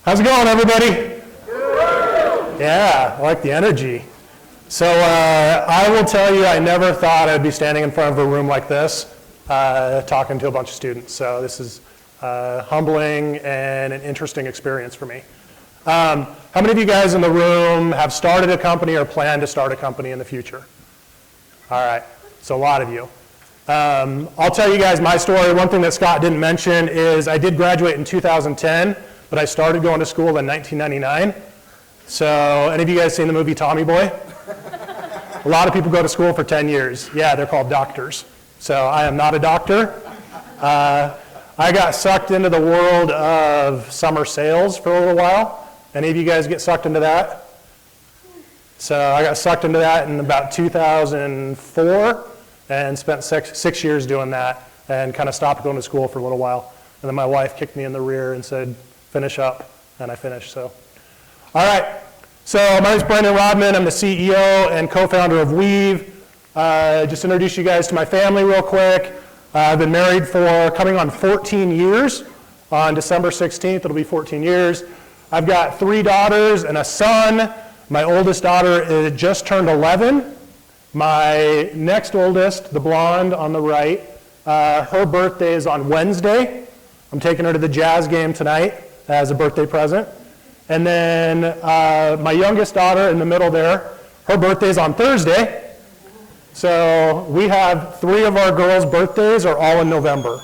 How's it going, everybody? Yeah, I like the energy. So I will tell you, I never thought I'd be standing in front of a room like this, talking to a bunch of students. So this is humbling and an interesting experience for me. How many of you guys in the room have started a company or plan to start a company in the future? All right, so a lot of you. I'll tell you guys my story. One thing that Scott didn't mention is I did graduate in 2010, but I started going to school in 1999. So any of you guys seen the movie Tommy Boy? A lot of people go to school for 10 years. Yeah, they're called doctors. So I am not a doctor. I got sucked into the world of summer sales for a little while. Any of you guys get sucked into that? So I got sucked into that in about 2004 and spent six years doing that and kind of stopped going to school for a little while. And then my wife kicked me in the rear and said, finish up, and I finished, so. All right, so my name is Brendan Rodman. I'm the CEO and co-founder of Weave. Just introduce you guys to my family real quick. I've been married for coming on 14 years. On December 16th, it'll be 14 years. I've got 3 daughters and a son. My oldest daughter just turned 11. My next oldest, the blonde on the right, her birthday is on Wednesday. I'm taking her to the Jazz game tonight as a birthday present. And then my youngest daughter in the middle there, her birthday's on Thursday. So we have 3 of our girls' birthdays are all in November.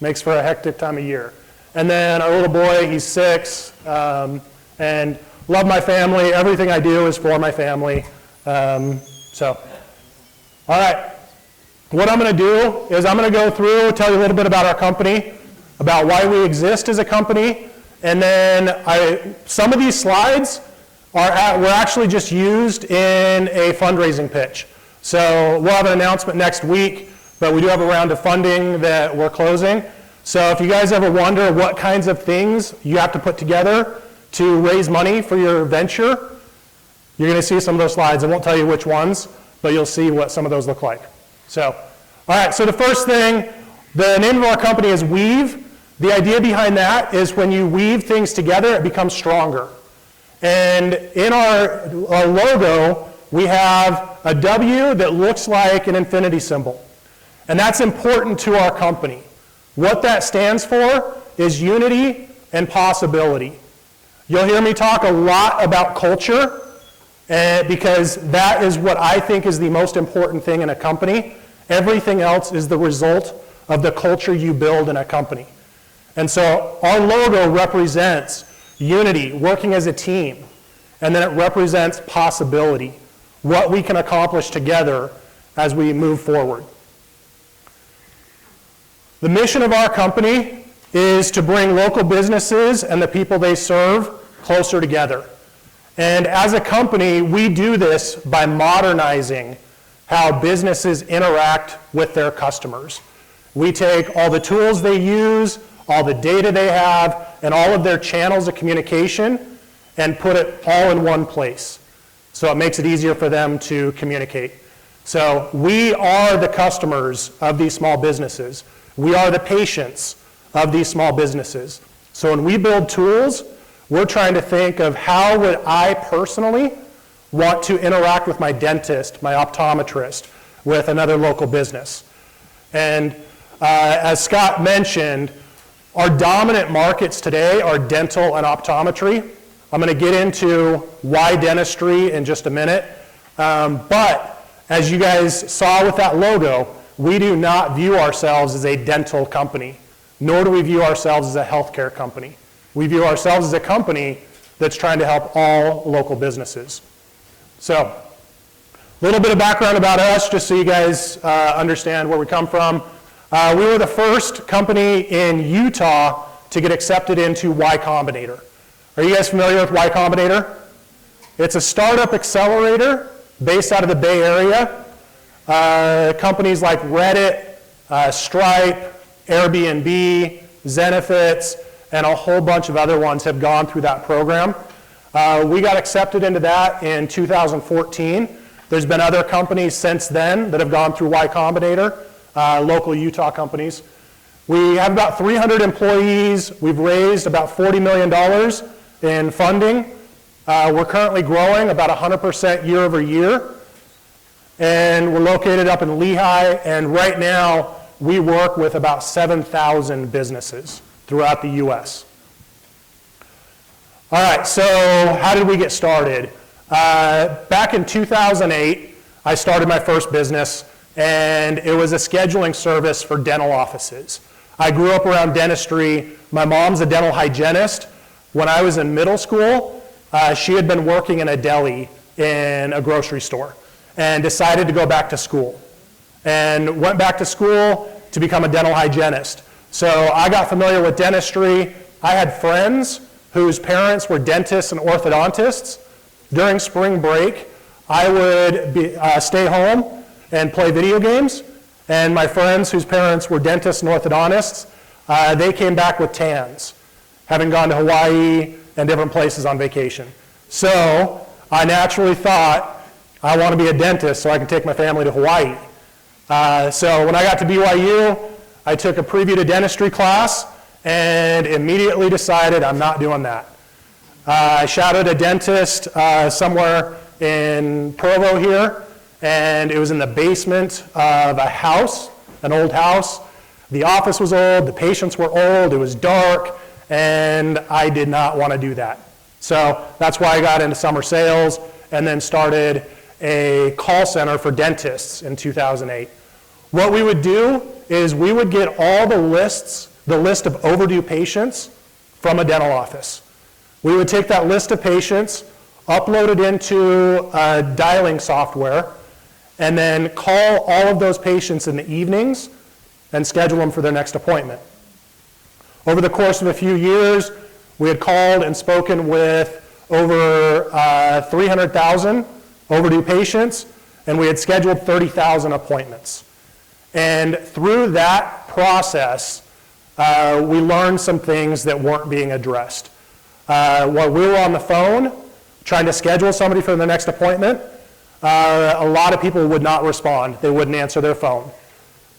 Makes for a hectic time of year. And then our little boy, he's 6, and love my family. Everything I do is for my family. All right. What I'm going to do is I'm going to go through, tell you a little bit about our company, about why we exist as a company, and then some of these slides were actually just used in a fundraising pitch. So we'll have an announcement next week, but we do have a round of funding that we're closing. So if you guys ever wonder what kinds of things you have to put together to raise money for your venture, you're going to see some of those slides. I won't tell you which ones, but you'll see what some of those look like. So, all right, so the first thing, the name of our company is Weave. The idea behind that is when you weave things together, it becomes stronger. And in our logo, we have a W that looks like an infinity symbol. And that's important to our company. What that stands for is unity and possibility. You'll hear me talk a lot about culture, because that is what I think is the most important thing in a company. Everything else is the result of the culture you build in a company. And so our logo represents unity, working as a team, and then it represents possibility, what we can accomplish together as we move forward. The mission of our company is to bring local businesses and the people they serve closer together. And as a company, we do this by modernizing how businesses interact with their customers. We take all the tools they use, all the data they have, and all of their channels of communication, and put it all in one place. So it makes it easier for them to communicate. So we are the customers of these small businesses. We are the patients of these small businesses. So when we build tools, we're trying to think of how would I personally want to interact with my dentist, my optometrist, with another local business. And as Scott mentioned, our dominant markets today are dental and optometry. I'm going to get into why dentistry in just a minute. But as you guys saw with that logo, we do not view ourselves as a dental company, nor do we view ourselves as a healthcare company. We view ourselves as a company that's trying to help all local businesses. So, a little bit of background about us, just so you guys understand where we come from. We were the first company in Utah to get accepted into Y Combinator. Are you guys familiar with Y Combinator? It's a startup accelerator based out of the Bay Area. Companies like Reddit, Stripe, Airbnb, Zenefits, and a whole bunch of other ones have gone through that program. We got accepted into that in 2014. There's been other companies since then that have gone through Y Combinator, local Utah companies. We have about 300 employees. We've raised about $40 million in funding. We're currently growing about 100% year over year. And we're located up in Lehigh, and right now we work with about 7,000 businesses throughout the US. All right, so how did we get started? Back in 2008, I started my first business, and it was a scheduling service for dental offices. I grew up around dentistry. My mom's a dental hygienist. When I was in middle school, she had been working in a deli in a grocery store and decided to go back to school and went back to school to become a dental hygienist. So I got familiar with dentistry. I had friends whose parents were dentists and orthodontists. During spring break, I would stay home and play video games, and my friends whose parents were dentists and orthodontists, they came back with tans, having gone to Hawaii and different places on vacation. So I naturally thought, I want to be a dentist so I can take my family to Hawaii. So when I got to BYU, I took a preview to dentistry class and immediately decided I'm not doing that. I shadowed a dentist somewhere in Provo here, and it was in the basement of a house, an old house. The office was old, the patients were old, it was dark, and I did not want to do that. So that's why I got into summer sales and then started a call center for dentists in 2008. What we would do is we would get all the list of overdue patients from a dental office. We would take that list of patients, upload it into a dialing software, and then call all of those patients in the evenings and schedule them for their next appointment. Over the course of a few years, we had called and spoken with over 300,000 overdue patients, and we had scheduled 30,000 appointments. And through that process, we learned some things that weren't being addressed. While we were on the phone trying to schedule somebody for the next appointment, a lot of people would not respond. They wouldn't answer their phone.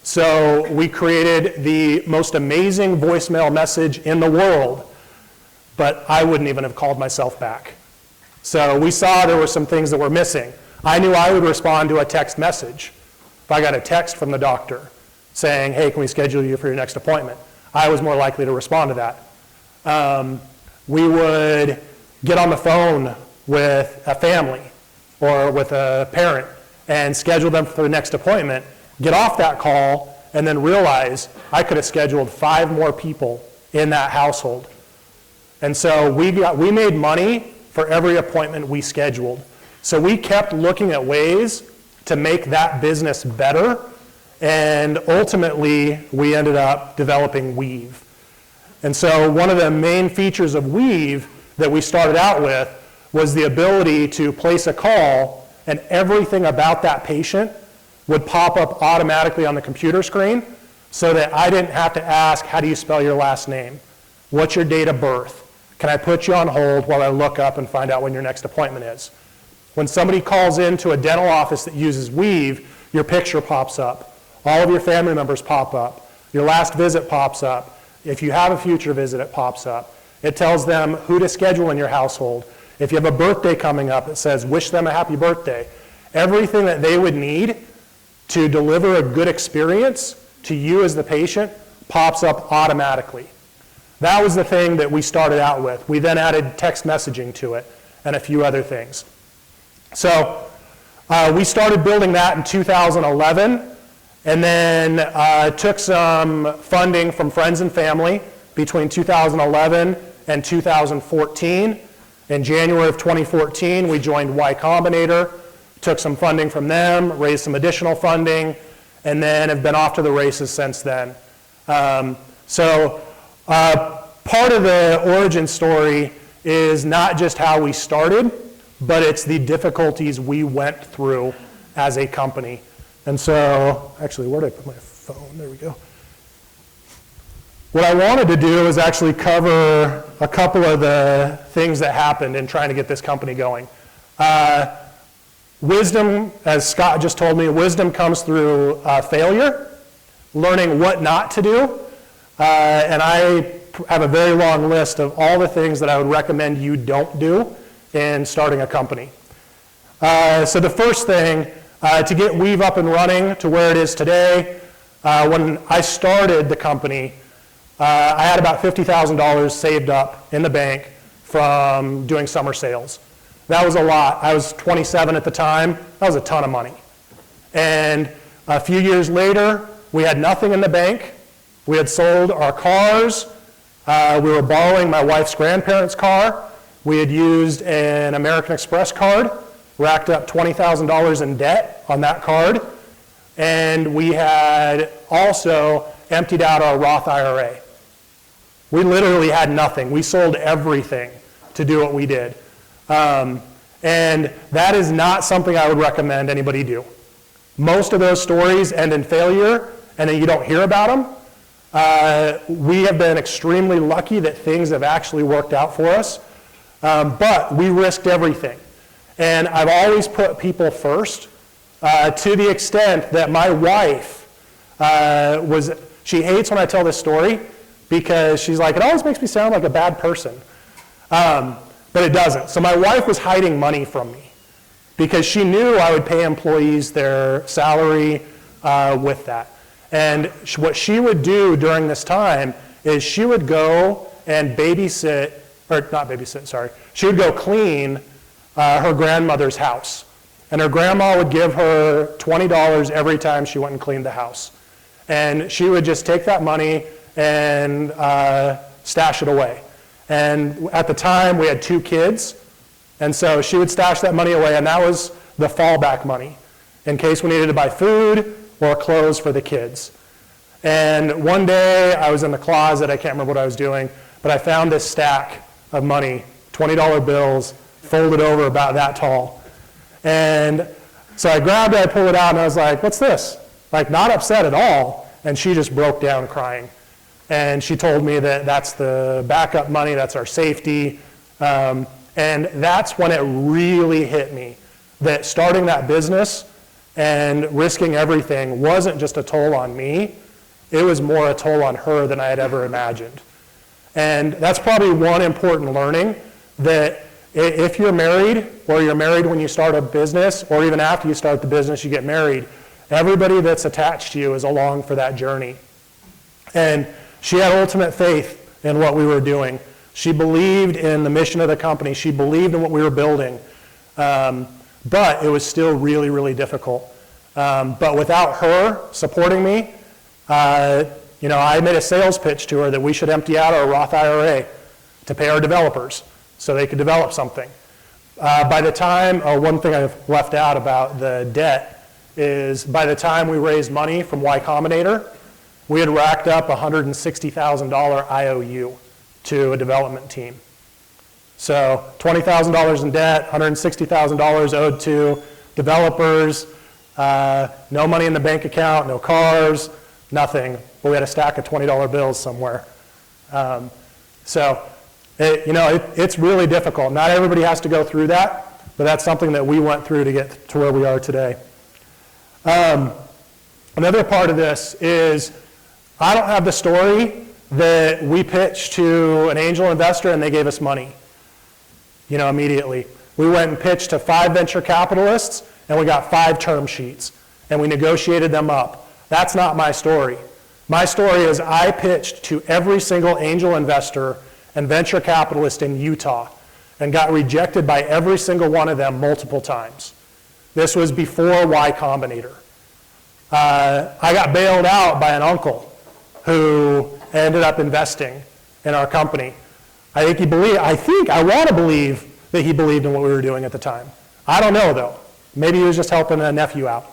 So we created the most amazing voicemail message in the world, but I wouldn't even have called myself back. So we saw there were some things that were missing. I knew I would respond to a text message. If I got a text from the doctor saying, hey, can we schedule you for your next appointment? I was more likely to respond to that. We would get on the phone with a family or with a parent and schedule them for the next appointment, get off that call, and then realize I could have scheduled 5 more people in that household. And so we made money for every appointment we scheduled. So we kept looking at ways to make that business better, and ultimately we ended up developing Weave. And so one of the main features of Weave that we started out with was the ability to place a call and everything about that patient would pop up automatically on the computer screen so that I didn't have to ask, how do you spell your last name? What's your date of birth? Can I put you on hold while I look up and find out when your next appointment is? When somebody calls into a dental office that uses Weave, your picture pops up. All of your family members pop up. Your last visit pops up. If you have a future visit, it pops up. It tells them who to schedule in your household. If you have a birthday coming up, it says, wish them a happy birthday. Everything that they would need to deliver a good experience to you as the patient pops up automatically. That was the thing that we started out with. We then added text messaging to it and a few other things. So we started building that in 2011, and then took some funding from friends and family between 2011 and 2014. In January of 2014, we joined Y Combinator, took some funding from them, raised some additional funding, and then have been off to the races since then. Part of the origin story is not just how we started, but it's the difficulties we went through as a company. And so, actually, where did I put my phone? There we go. What I wanted to do is actually cover a couple of the things that happened in trying to get this company going. Wisdom, as Scott just told me, wisdom comes through failure, learning what not to do. And I have a very long list of all the things that I would recommend you don't do in starting a company. So the first thing, to get Weave up and running to where it is today, when I started the company, I had about $50,000 saved up in the bank from doing summer sales. That was a lot. I was 27 at the time. That was a ton of money. And a few years later, we had nothing in the bank. We had sold our cars. We were borrowing my wife's grandparents' car. We had used an American Express card, racked up $20,000 in debt on that card. And we had also emptied out our Roth IRA. We literally had nothing. We sold everything to do what we did. And that is not something I would recommend anybody do. Most of those stories end in failure, and then you don't hear about them. We have been extremely lucky that things have actually worked out for us, but we risked everything. And I've always put people first, to the extent that my wife she hates when I tell this story, because she's like, it always makes me sound like a bad person. But it doesn't. So my wife was hiding money from me because she knew I would pay employees their salary with that. And what she would do during this time is she would go and she would go clean her grandmother's house. And her grandma would give her $20 every time she went and cleaned the house. And she would just take that money and stash it away. And at the time, we had 2 kids, and so she would stash that money away, and that was the fallback money in case we needed to buy food or clothes for the kids. And one day, I was in the closet, I can't remember what I was doing, but I found this stack of money, $20 bills, folded over about that tall. And so I grabbed it, I pulled it out, and I was like, what's this? Like, not upset at all, and she just broke down crying. And she told me that that's the backup money, that's our safety. And that's when it really hit me that starting that business and risking everything wasn't just a toll on me, it was more a toll on her than I had ever imagined. And that's probably one important learning, that if you're married, or you're married when you start a business, or even after you start the business, you get married, everybody that's attached to you is along for that journey. And she had ultimate faith in what we were doing. She believed in the mission of the company. She believed in what we were building. But it was still really, really difficult. But without her supporting me, I made a sales pitch to her that we should empty out our Roth IRA to pay our developers so they could develop something. By the time, one thing I've left out about the debt is by the time we raised money from Y Combinator, we had racked up $160,000 IOU to a development team. So $20,000 in debt, $160,000 owed to developers, no money in the bank account, no cars, nothing. But we had a stack of $20 bills somewhere. It's really difficult. Not everybody has to go through that, but that's something that we went through to get to where we are today. Another part of this is I don't have the story that we pitched to an angel investor and they gave us money, immediately. We went and pitched to 5 venture capitalists and we got 5 term sheets and we negotiated them up. That's not my story. My story is I pitched to every single angel investor and venture capitalist in Utah and got rejected by every single one of them multiple times. This was before Y Combinator. I got bailed out by an uncle who ended up investing in our company. I want to believe that he believed in what we were doing at the time. I don't know though. Maybe he was just helping a nephew out.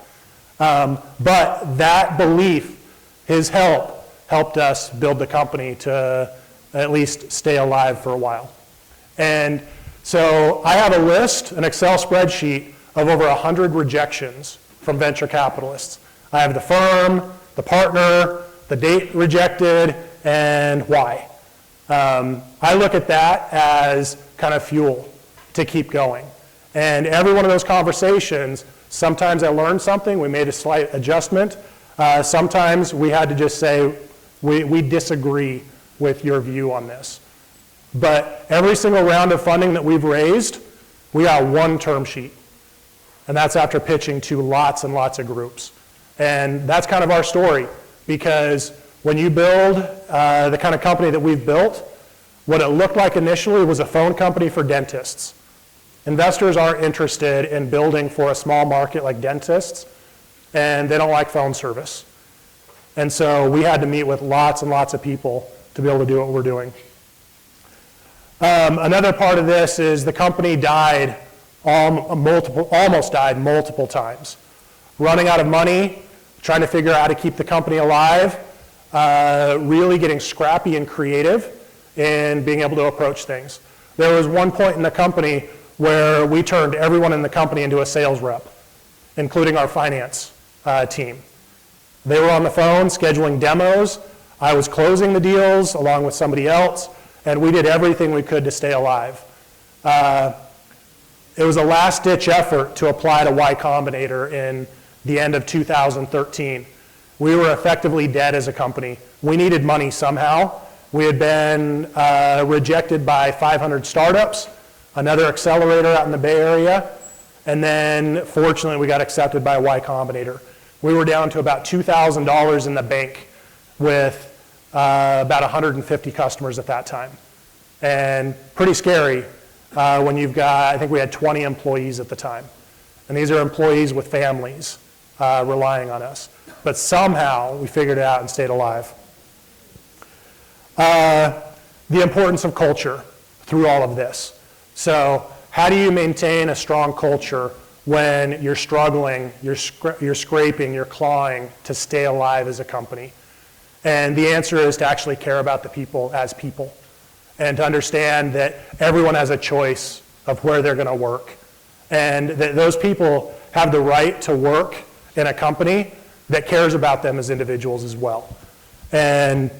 But that belief, his help, helped us build the company to at least stay alive for a while. And so I have a list, an Excel spreadsheet of over 100 rejections from venture capitalists. I have the firm, the partner, the date rejected, and why. I look at that as kind of fuel to keep going. And every one of those conversations, sometimes I learned something, we made a slight adjustment. Sometimes we had to just say, we disagree with your view on this. But every single round of funding that we've raised, we got one term sheet. And that's after pitching to lots and lots of groups. And that's kind of our story, because when you build the kind of company that we've built, what it looked like initially was a phone company for dentists. Investors aren't interested in building for a small market like dentists, and they don't like phone service. And so we had to meet with lots and lots of people to be able to do what we're doing. Another part of this is the company died, almost died multiple times. Running out of money, trying to figure out how to keep the company alive, really getting scrappy and creative in being able to approach things. There was one point in the company where we turned everyone in the company into a sales rep, including our finance team. They were on the phone scheduling demos. I was closing the deals along with somebody else, and we did everything we could to stay alive. It was a last-ditch effort to apply to Y Combinator in the end of 2013. We were effectively dead as a company. We needed money somehow. We had been rejected by 500 startups, another accelerator out in the Bay Area, and then fortunately we got accepted by Y Combinator. We were down to about $2,000 in the bank with about 150 customers at that time. And pretty scary when you've got, I think we had 20 employees at the time. And these are employees with families relying on us. But somehow we figured it out and stayed alive. The importance of culture through all of this. So how do you maintain a strong culture when you're struggling, you're scraping, you're clawing to stay alive as a company? And the answer is to actually care about the people as people, and to understand that everyone has a choice of where they're going to work, and that those people have the right to work in a company that cares about them as individuals as well. And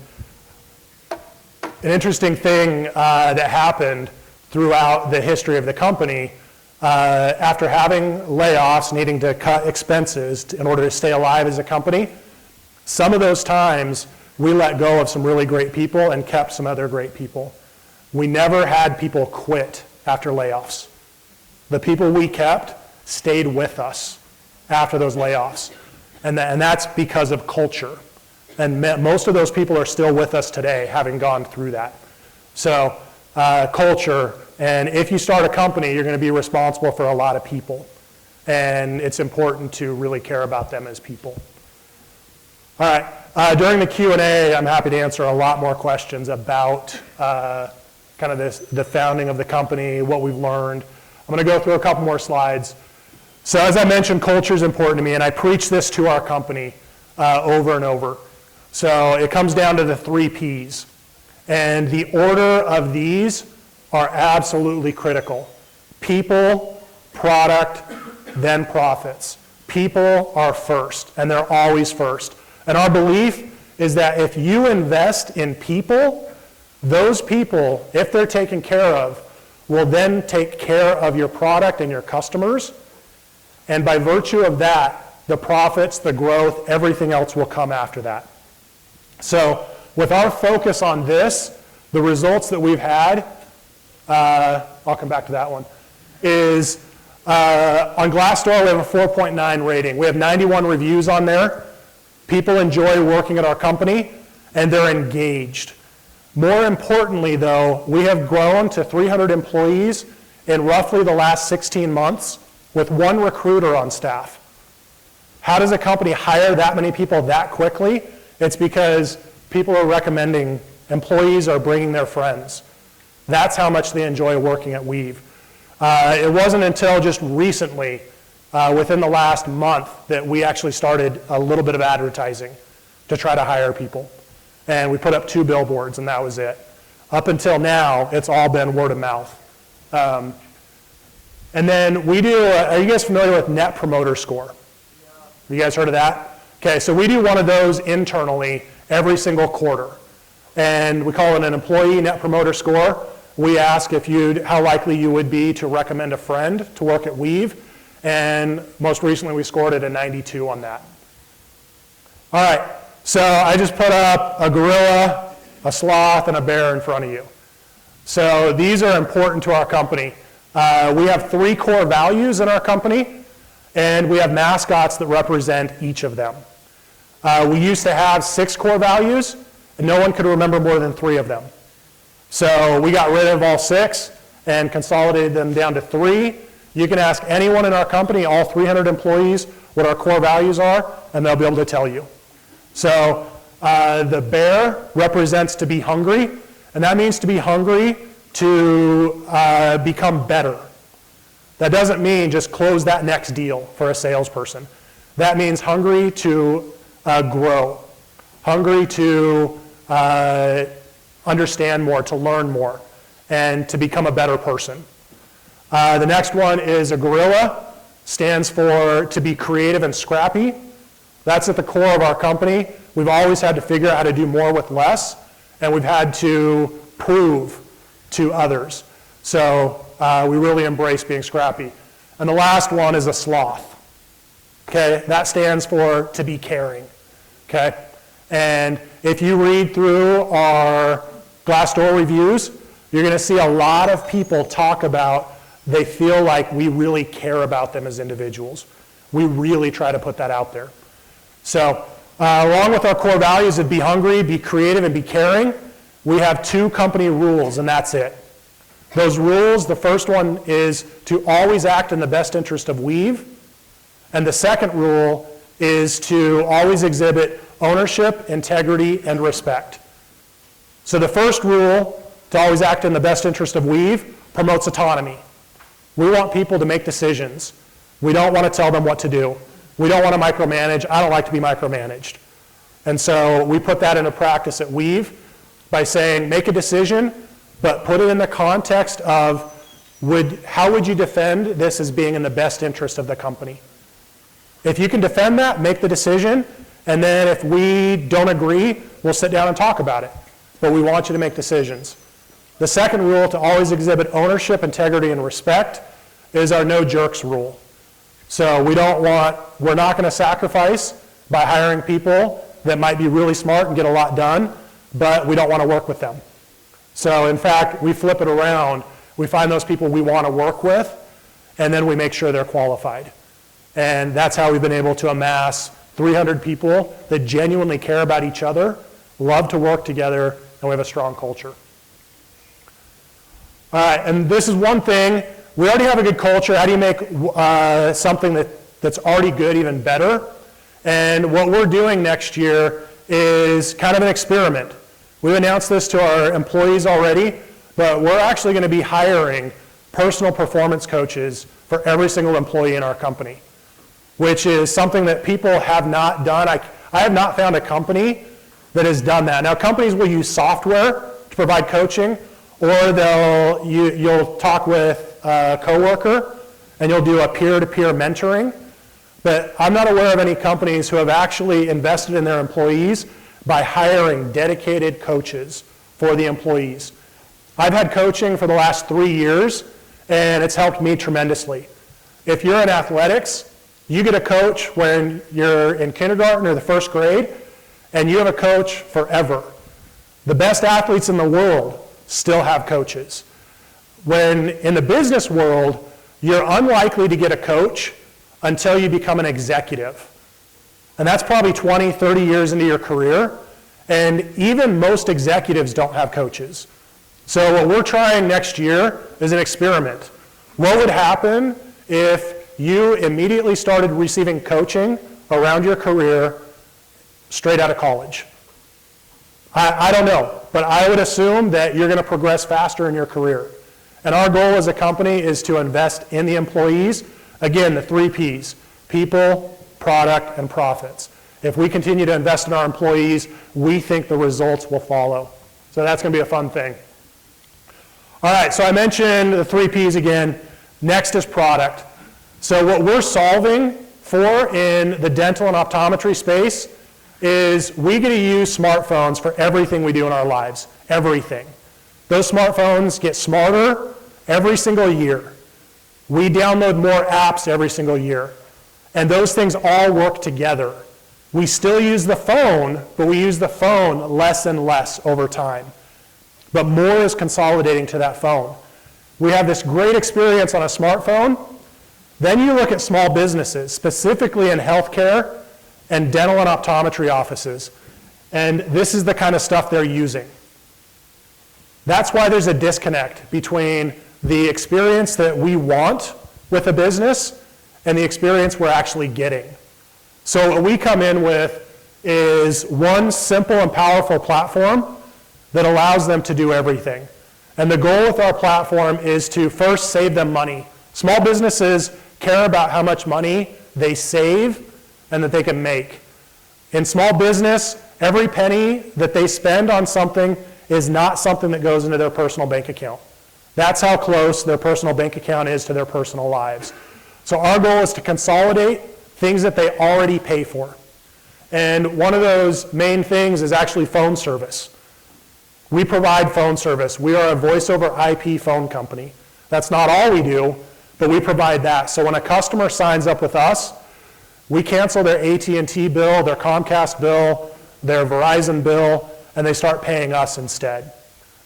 an interesting thing that happened throughout the history of the company, after having layoffs, needing to cut expenses in order to stay alive as a company, some of those times we let go of some really great people and kept some other great people. We never had people quit after layoffs. The people we kept stayed with us after those layoffs. And that's because of culture. And most of those people are still with us today, having gone through that. So culture, and if you start a company, you're going to be responsible for a lot of people. And it's important to really care about them as people. All right, during the Q&A, I'm happy to answer a lot more questions about kind of the founding of the company, what we've learned. I'm going to go through a couple more slides. So as I mentioned, culture is important to me, and I preach this to our company over and over. So it comes down to the 3 Ps. And the order of these are absolutely critical. People, product, then profits. People are first, and they're always first. And our belief is that if you invest in people, those people, if they're taken care of, will then take care of your product and your customers. And by virtue of that, the profits, the growth, everything else will come after that. So with our focus on this, the results that we've had, I'll come back to that one, is on Glassdoor we have a 4.9 rating. We have 91 reviews on there. People enjoy working at our company, and they're engaged. More importantly, though, we have grown to 300 employees in roughly the last 16 months with 1 recruiter on staff. How does a company hire that many people that quickly? It's because people are recommending, employees are bringing their friends. That's how much they enjoy working at Weave. It wasn't until just recently, within the last month, that we actually started a little bit of advertising to try to hire people. And we put up 2 billboards, and that was it. Up until now, it's all been word of mouth. And then we do, are you guys familiar with Net Promoter Score? Have you guys heard of that? Okay, so we do one of those internally every single quarter. And we call it an employee Net Promoter Score. We ask if how likely you would be to recommend a friend to work at Weave. And most recently we scored at a 92 on that. All right, so I just put up a gorilla a sloth, and a bear in front of you. So these are important to our company. We have 3 core values in our company, and we have mascots that represent each of them. We used to have 6 core values, and no one could remember more than 3 of them. So we got rid of all 6 and consolidated them down to 3. You can ask anyone in our company, all 300 employees, what our core values are, and they'll be able to tell you. So the bear represents to be hungry, and that means to be hungry to become better. That doesn't mean just close that next deal for a salesperson. That means hungry to grow, hungry to understand more, to learn more, and to become a better person. The next one is a gorilla, stands for to be creative and scrappy. That's at the core of our company. We've always had to figure out how to do more with less, and we've had to prove to others. So we really embrace being scrappy. And the last one is a sloth. Okay, that stands for to be caring. Okay, and if you read through our Glassdoor reviews, you're going to see a lot of people talk about they feel like we really care about them as individuals. We really try to put that out there. So along with our core values of be hungry, be creative, and be caring, we have 2 company rules, and that's it. Those rules, the first one is to always act in the best interest of Weave, and the second rule is to always exhibit ownership, integrity, and respect. So the first rule, to always act in the best interest of Weave, promotes autonomy. We want people to make decisions. We don't want to tell them what to do. We don't want to micromanage. I don't like to be micromanaged. And so we put that into practice at Weave by saying, make a decision, but put it in the context of how would you defend this as being in the best interest of the company? If you can defend that, make the decision, and then if we don't agree, we'll sit down and talk about it. But we want you to make decisions. The second rule, to always exhibit ownership, integrity, and respect, is our no jerks rule. So we're not going to sacrifice by hiring people that might be really smart and get a lot done, but we don't want to work with them. So in fact, we flip it around. We find those people we want to work with, and then we make sure they're qualified. And that's how we've been able to amass 300 people that genuinely care about each other, love to work together, and we have a strong culture. All right, and this is one thing. We already have a good culture. How do you make something that's already good even better? And what we're doing next year is kind of an experiment. We've announced this to our employees already, but we're actually going to be hiring personal performance coaches for every single employee in our company, which is something that people have not done. I have not found a company that has done that. Now, companies will use software to provide coaching, or you'll talk with a coworker and you'll do a peer-to-peer mentoring. But I'm not aware of any companies who have actually invested in their employees by hiring dedicated coaches for the employees. I've had coaching for the last 3 years, and it's helped me tremendously. If you're in athletics, you get a coach when you're in kindergarten or the first grade, and you have a coach forever. The best athletes in the world still have coaches. When in the business world, you're unlikely to get a coach until you become an executive. And that's probably 20, 30 years into your career. And even most executives don't have coaches. So what we're trying next year is an experiment. What would happen if you immediately started receiving coaching around your career straight out of college? I don't know, but I would assume that you're going to progress faster in your career. And our goal as a company is to invest in the employees. Again, the 3 Ps: people, product, and profits. If we continue to invest in our employees, we think the results will follow. So that's going to be a fun thing. All right, so I mentioned the 3 Ps again. Next is product. So what we're solving for in the dental and optometry space is we get to use smartphones for everything we do in our lives, everything. Those smartphones get smarter every single year. We download more apps every single year. And those things all work together. We still use the phone, but we use the phone less and less over time. But more is consolidating to that phone. We have this great experience on a smartphone. Then you look at small businesses, specifically in healthcare and dental and optometry offices. And this is the kind of stuff they're using. That's why there's a disconnect between the experience that we want with a business and the experience we're actually getting. So what we come in with is one simple and powerful platform that allows them to do everything. And the goal with our platform is to first save them money. Small businesses care about how much money they save and that they can make. In small business, every penny that they spend on something is not something that goes into their personal bank account. That's how close their personal bank account is to their personal lives. So our goal is to consolidate things that they already pay for. And one of those main things is actually phone service. We provide phone service. We are a voice over IP phone company. That's not all we do, but we provide that. So when a customer signs up with us, we cancel their AT&T bill, their Comcast bill, their Verizon bill, and they start paying us instead.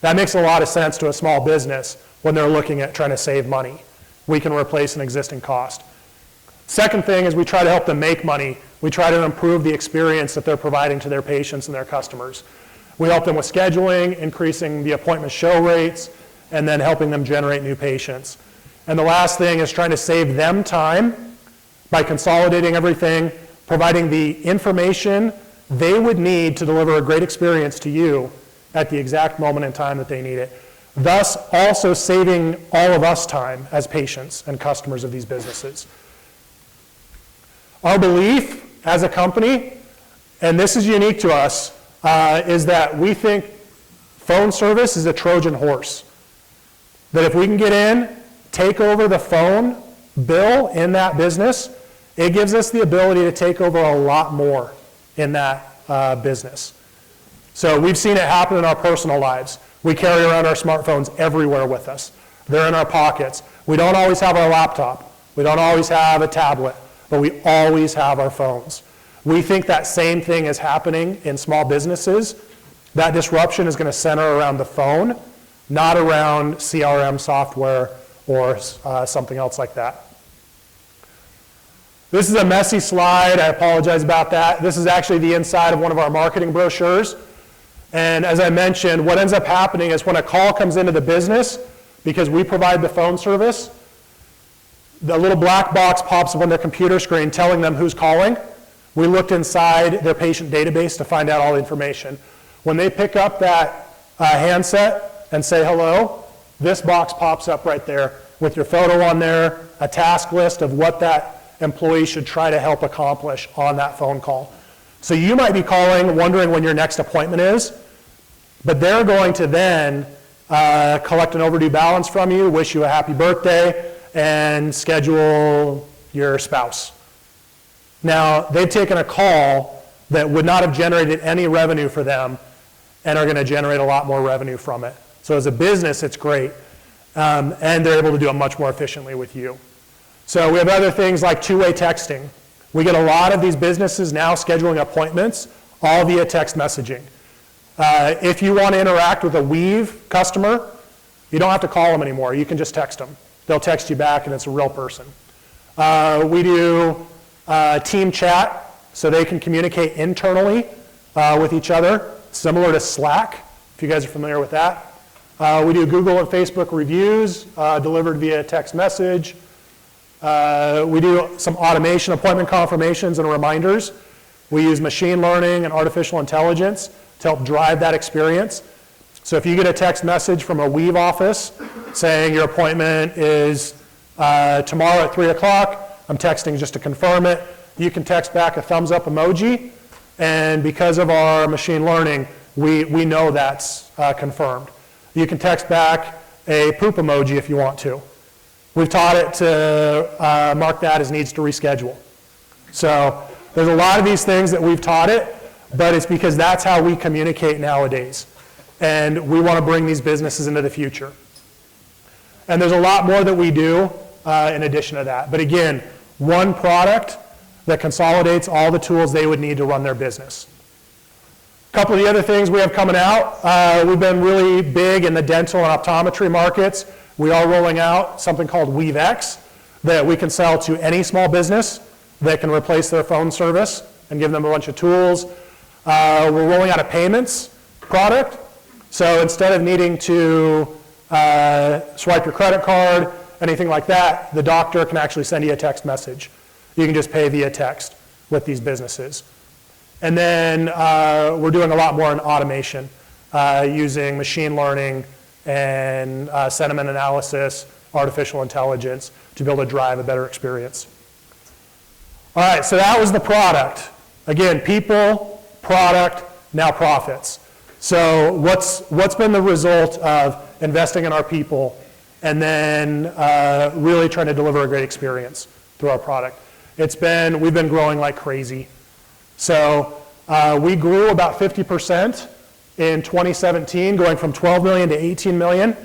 That makes a lot of sense to a small business when they're looking at trying to save money. We can replace an existing cost. Second thing is we try to help them make money. We try to improve the experience that they're providing to their patients and their customers. We help them with scheduling, increasing the appointment show rates, and then helping them generate new patients. And the last thing is trying to save them time by consolidating everything, providing the information they would need to deliver a great experience to you at the exact moment in time that they need it. Thus, also saving all of us time as patients and customers of these businesses. Our belief as a company, and this is unique to us, is that we think phone service is a Trojan horse. That if we can get in, take over the phone bill in that business, it gives us the ability to take over a lot more in that business. So we've seen it happen in our personal lives. We carry around our smartphones everywhere with us. They're in our pockets. We don't always have our laptop. We don't always have a tablet, but we always have our phones. We think that same thing is happening in small businesses. That disruption is going to center around the phone, not around CRM software or something else like that. This is a messy slide. I apologize about that. This is actually the inside of one of our marketing brochures. And as I mentioned, what ends up happening is when a call comes into the business, because we provide the phone service, the little black box pops up on their computer screen telling them who's calling. We looked inside their patient database to find out all the information. When they pick up that handset and say hello, this box pops up right there with your photo on there, a task list of what that employee should try to help accomplish on that phone call. So you might be calling, wondering when your next appointment is, but they're going to then collect an overdue balance from you, wish you a happy birthday, and schedule your spouse. Now, they've taken a call that would not have generated any revenue for them and are going to generate a lot more revenue from it. So as a business, it's great. And they're able to do it much more efficiently with you. So we have other things like two-way texting. We get a lot of these businesses now scheduling appointments all via text messaging. If you want to interact with a Weave customer, you don't have to call them anymore. You can just text them. They'll text you back and it's a real person. We do team chat so they can communicate internally with each other, similar to Slack, if you guys are familiar with that. We do Google and Facebook reviews delivered via text message. We do some automation, appointment confirmations and reminders. We use machine learning and artificial intelligence to help drive that experience. So if you get a text message from a Weave office saying your appointment is tomorrow at 3 o'clock, I'm texting just to confirm it, you can text back a thumbs up emoji, and because of our machine learning, we know that's confirmed. You can text back a poop emoji if you want to. We've taught it to mark that as needs to reschedule. So there's a lot of these things that we've taught it, but it's because that's how we communicate nowadays. And we want to bring these businesses into the future. And there's a lot more that we do in addition to that. But again, one product that consolidates all the tools they would need to run their business. A couple of the other things we have coming out, we've been really big in the dental and optometry markets. We are rolling out something called WeaveX that we can sell to any small business that can replace their phone service and give them a bunch of tools. We're rolling out a payments product. So instead of needing to swipe your credit card, anything like that, the doctor can actually send you a text message. You can just pay via text with these businesses. And then we're doing a lot more in automation using machine learning and sentiment analysis, artificial intelligence to be able to drive a better experience. All right, so that was the product. Again, people, product, now profits. So what's been the result of investing in our people and then really trying to deliver a great experience through our product? We've been growing like crazy. So we grew about 50% in 2017, going from 12 million to 18 million.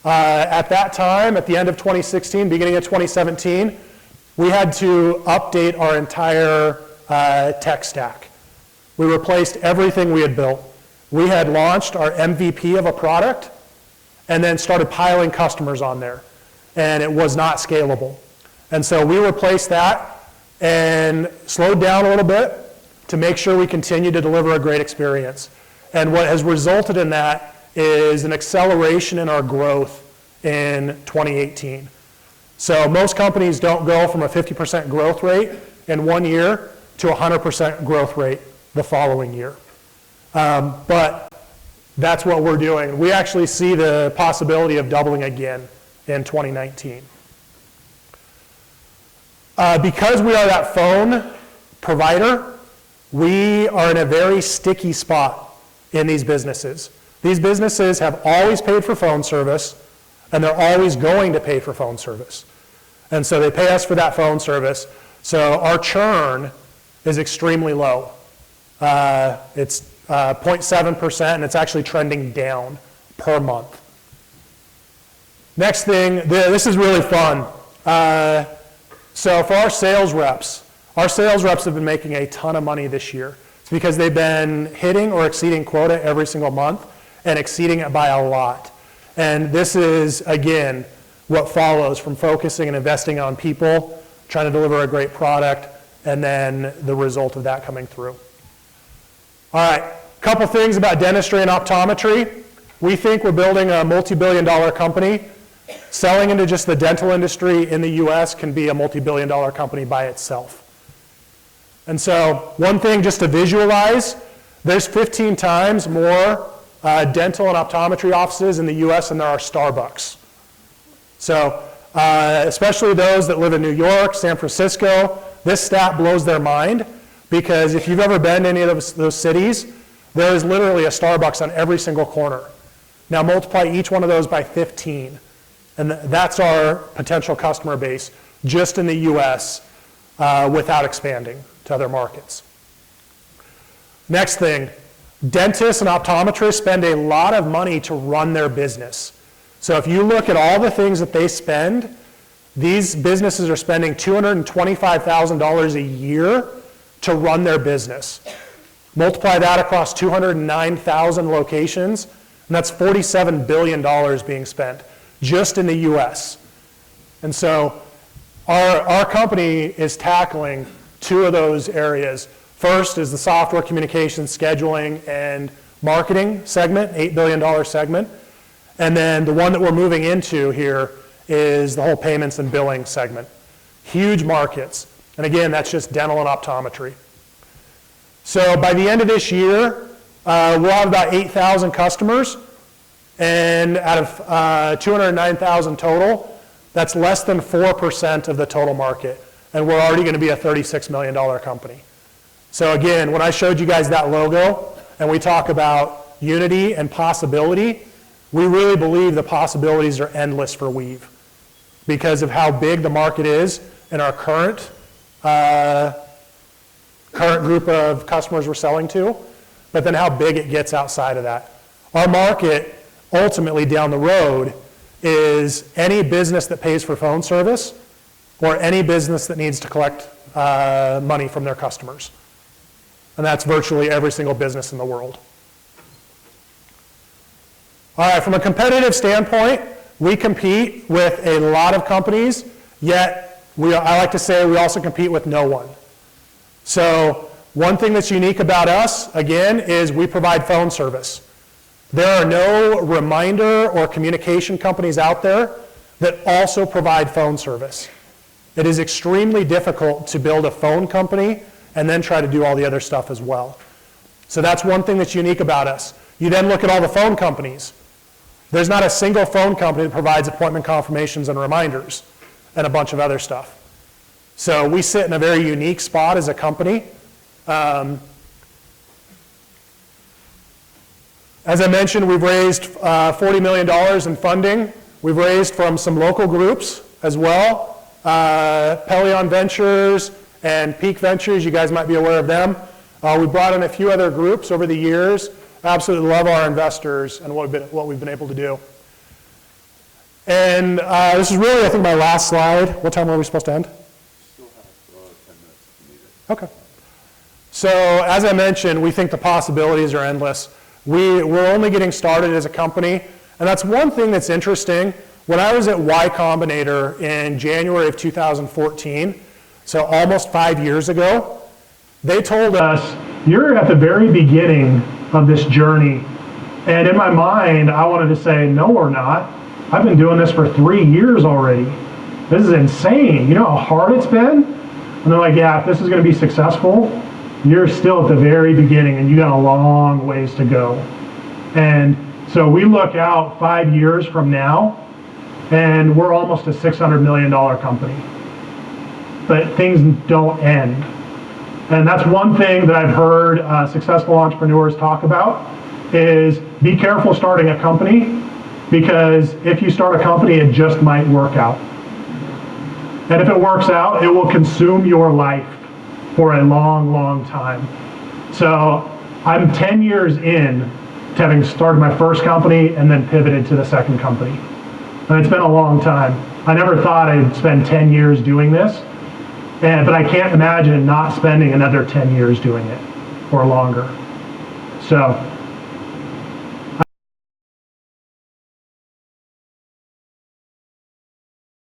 At that time, at the end of 2016, beginning of 2017, we had to update our entire tech stack. We replaced everything we had built. We had launched our MVP of a product and then started piling customers on there. And it was not scalable. And so we replaced that and slowed down a little bit to make sure we continue to deliver a great experience. And what has resulted in that is an acceleration in our growth in 2018. So most companies don't go from a 50% growth rate in 1 year to a 100% growth rate the following year. But that's what we're doing. We actually see the possibility of doubling again in 2019. Because we are that phone provider, we are in a very sticky spot in these businesses. These businesses have always paid for phone service, and they're always going to pay for phone service. And so they pay us for that phone service. So our churn is extremely low. It's 0.7%, and it's actually trending down per month. Next thing, this is really fun. So for our sales reps have been making a ton of money this year. It's because they've been hitting or exceeding quota every single month and exceeding it by a lot. And this is, again, what follows from focusing and investing on people, trying to deliver a great product, and then the result of that coming through. All right, a couple things about dentistry and optometry. We think we're building a multi-billion-dollar company. Selling into just the dental industry in the US can be a multi-billion-dollar company by itself. And so one thing just to visualize, there's 15 times more dental and optometry offices in the US than there are Starbucks. So especially those that live in New York, San Francisco, this stat blows their mind because if you've ever been to any of those cities, there is literally a Starbucks on every single corner. Now multiply each one of those by 15. And that's our potential customer base just in the US without expanding to other markets. Next thing, dentists and optometrists spend a lot of money to run their business. So if you look at all the things that they spend, these businesses are spending $225,000 a year to run their business. Multiply that across 209,000 locations, and that's $47 billion being spent just in the US. And so our company is tackling two of those areas. First is the software communications, scheduling, and marketing segment, $8 billion segment. And then the one that we're moving into here is the whole payments and billing segment. Huge markets. And again, that's just dental and optometry. So by the end of this year, we'll have about 8,000 customers. And out of 209,000 total, that's less than 4% of the total market. And we're already going to be a $36 million company. So again, when I showed you guys that logo, and we talk about unity and possibility, we really believe the possibilities are endless for Weave because of how big the market is in our current group of customers we're selling to, but then how big it gets outside of that. Our market, ultimately down the road, is any business that pays for phone service or any business that needs to collect money from their customers. And that's virtually every single business in the world. All right, from a competitive standpoint, we compete with a lot of companies, yet I like to say we also compete with no one. So one thing that's unique about us, again, is we provide phone service. There are no reminder or communication companies out there that also provide phone service. It is extremely difficult to build a phone company and then try to do all the other stuff as well. So that's one thing that's unique about us. You then look at all the phone companies. There's not a single phone company that provides appointment confirmations and reminders and a bunch of other stuff. So we sit in a very unique spot as a company. As I mentioned, we've raised $40 million in funding. We've raised from some local groups as well. Pelion Ventures and Peak Ventures, you guys might be aware of them. We brought in a few other groups over the years. Absolutely love our investors and what we've been able to do. And this is really, I think, my last slide. What time are we supposed to end? Still have 10 minutes if you need it. Okay. So as I mentioned, we think the possibilities are endless. We're only getting started as a company, and that's one thing that's interesting. When I was at Y Combinator in January of 2014, so almost 5 years ago, they told us, you're at the very beginning of this journey. And in my mind, I wanted to say, no, we're not. I've been doing this for 3 years already. This is insane. You know how hard it's been? And they're like, yeah, if this is going to be successful, you're still at the very beginning and you got a long ways to go. And so we look out 5 years from now and we're almost a $600 million company. But things don't end. And that's one thing that I've heard successful entrepreneurs talk about is be careful starting a company, because if you start a company, it just might work out. And if it works out, it will consume your life for a long, long time. So I'm 10 years in to having started my first company and then pivoted to the second company. And it's been a long time. I never thought I'd spend 10 years doing this. But I can't imagine not spending another 10 years doing it or longer. So